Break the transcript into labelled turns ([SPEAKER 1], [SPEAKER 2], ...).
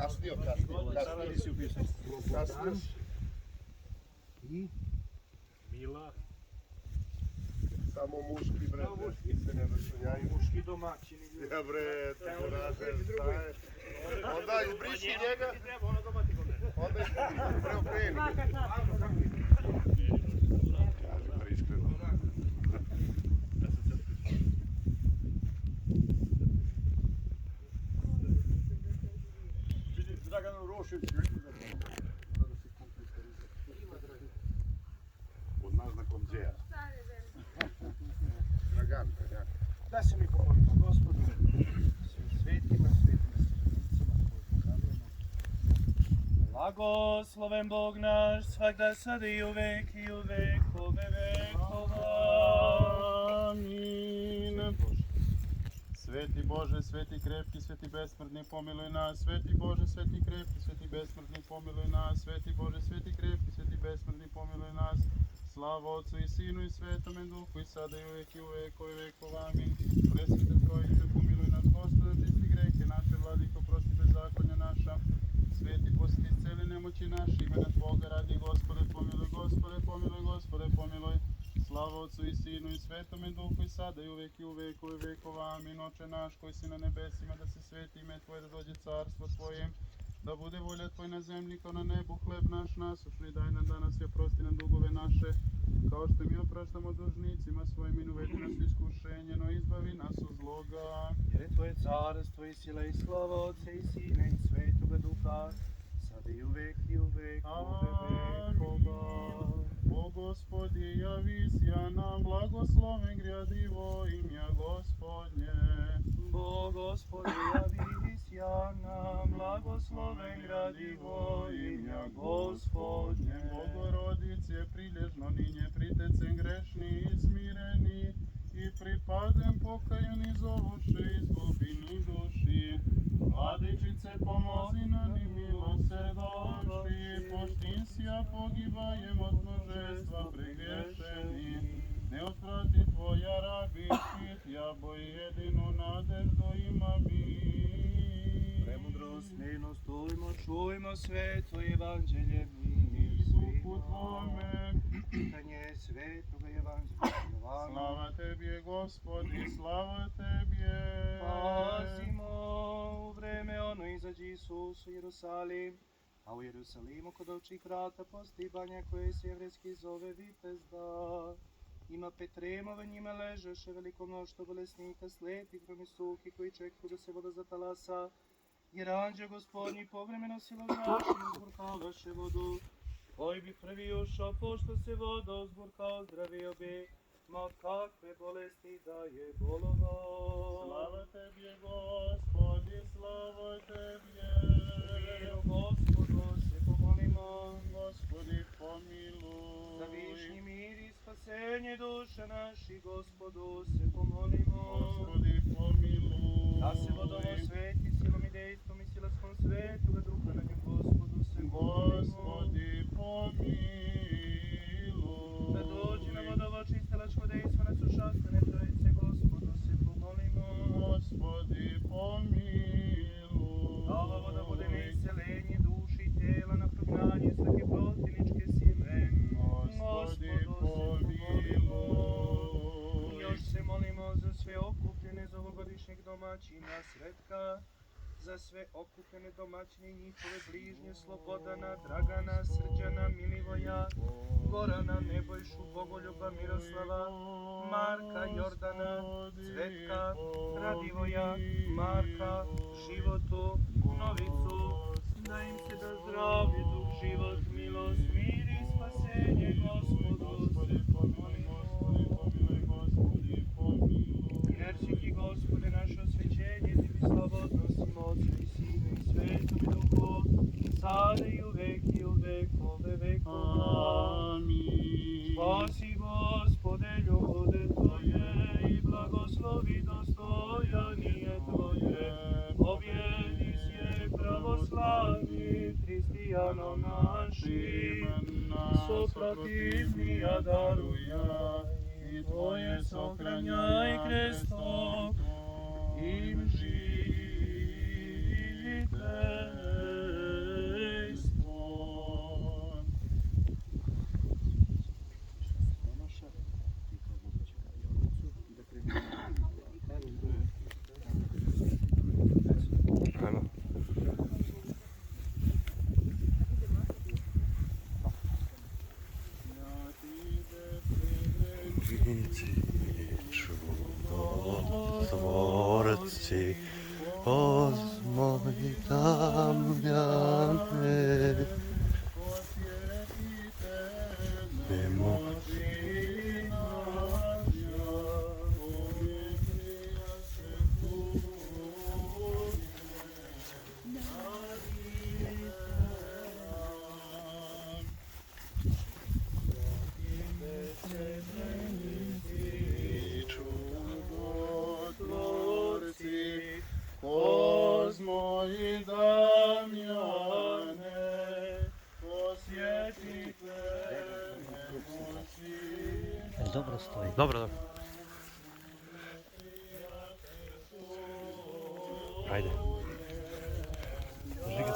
[SPEAKER 1] Kasnio.
[SPEAKER 2] I
[SPEAKER 3] Mila.
[SPEAKER 1] Samo muški, bre, se ne vršunjaju.
[SPEAKER 2] muški domaćini.
[SPEAKER 1] Ja, bre, tako raže, šta je? Onda izbriši njega, onda preokreni. Kaži bar iskreno.
[SPEAKER 3] Draganu Rošević.
[SPEAKER 1] Pod naznakom Džeja. Dragan.
[SPEAKER 2] Da se mi pomolimo Gospodu, svim svetima, svetim sveticima, Tvojim blagosloven Bog naš, svakda sad i uvek i u vekove vekova.
[SPEAKER 4] Amin. Sveti Bože, sveti krepki, sveti besmrtni, pomiluj nas. Sveti Bože, sveti krepki, sveti besmrtni, pomiluj nas. Sveti Bože, sveti krepki, sveti besmrtni, pomiluj nas. Slava Otcu i Sinu i Svetome Duhu i sada i uvek i u vekove vekova. Amin. Presvete Trojice, pomiluj nas, Gospode, čisti grehe naše, Vladiko, prosti bezakonja naša. Sveti posjeti celi nemoći naše, imena Tvoga radi, Gospode, pomiluj, Gospode, pomiluj, Gospode, pomiluj. Slava Otcu i Sinu i Svetome Duhu i sada i uvek i u vekove vekova. Amin. Oče naš koji si na nebesima, da se sveti ime Tvoje, da dođe carstvo Tvoje, da bude volja Tvoja na zemlji kao na nebu. Hleb naš nasušni daj nam danas i oprosti nam dugove naše, kao što mi opraštamo dužnicima svojim, i ne uvedi nas u iskušenje, no izbavi nas od zloga.
[SPEAKER 2] Jer je Tvoje carstvo i sila i slava Otca i Sina i Svetoga Duha, sada i uvek i u vekove vekova.
[SPEAKER 4] O Gospodi, javi sja nam, blagosloven gradivo imja Gospodnje.
[SPEAKER 2] Bo Gospodi, javi sja nam, blagosloven gradivo imja Gospodnje.
[SPEAKER 4] Bogorodice, prilježno ninje, pritecem grešni i smireni, i pripadem pokajani zovuše izgubini duši. Vladičice, pomozi nam i milosrdoši, poštinsija pogibajem od množestva pregriješeni. Ne otvrati Tvoja rabi, štit ja boj jedinu nadeždu ima mi.
[SPEAKER 2] Premudrost, smirenost, čujmo sveto evanđelje mi
[SPEAKER 4] Duhu
[SPEAKER 2] svima.
[SPEAKER 4] Tvome,
[SPEAKER 2] Čitanje svetoga evanđelja Jovana.
[SPEAKER 4] slava Tebje, Gospodi, slava Tebje.
[SPEAKER 2] Pazimo, u vreme ono izađe Isus u Jerusalim, a u Jerusalimu kod ovčjih vrata postoji banja koje se jevreski zove Vitezda. Ima 5 remova, njima ležeše veliko mnoštvo bolesnika, slepih, hromi, suhi, koji čekaju da se voda zatalasa. Jer anđeo Gospodnji povremeno siložaši i uzburkavaše vodu. Koji bi prvi ušao, pošto se voda uzburka, ozdravio bi, ma od kakve bolesti da je bolovao.
[SPEAKER 4] Slava Tebje, Gospodi, slava Tebje.
[SPEAKER 2] Miro Gospodu se pomolimo.
[SPEAKER 4] Gospodi, pomiluj.
[SPEAKER 2] Za višnji mir i spasenje duše naši, Gospodu se pomolimo.
[SPEAKER 4] Gospodi, pomiluj.
[SPEAKER 2] Da se vodom osveti silom i dejstvom i silaskom Svetoga Duha na njem, Gospodu se pomolimo.
[SPEAKER 4] Gospodi, pomiluj.
[SPEAKER 2] Da dođi na vodovo čistelačko dejstvo na sušanstvene Trojice, Gospodu se pomolimo.
[SPEAKER 4] Gospodi, pomiluj.
[SPEAKER 2] Da ova voda bude na iseljenje duši i tela, na prognanje svake protivničke sile.
[SPEAKER 4] Gospodi, pomiluj.
[SPEAKER 2] Još se molimo za sve okupljene za ovogodišnjeg domaćina Sretka, za sve okupljene domaćine i njihove bližnje, Slobodana, Dragana, Srđana, Milivoja, Gorana, Nebojšu, Bogoljuba, Miroslava, Marka, Jordana, Cvetka, Radivoja, Marka, Životu, Novicu, da im se da zdravlje, duh, život, milost, mir i spasenje, Gospodu se pomolimo. Jerčiki, Gospode, naše osvećenje, ti mi slobodnosimo, Otcu i Sinu i Svetom Duhu, sada i u vekove vekova.
[SPEAKER 4] Amin.
[SPEAKER 2] Spasi, Gospode, ljude Tvoje i blagoslovi dostojanije Tvoje. Pobjedi je pravoslavni hristijanom našim, soprotivnija daruja, i Tvoje sokranjaj krestom, im živite.
[SPEAKER 5] Tajemnici, czudotworcy, Ozmoj Damiany,
[SPEAKER 4] Czudotworcy, Kozmo i Damiane, oswietite mocy.
[SPEAKER 6] Dobro stoi.
[SPEAKER 5] Dobro, dobro. Ajde. Drži ga,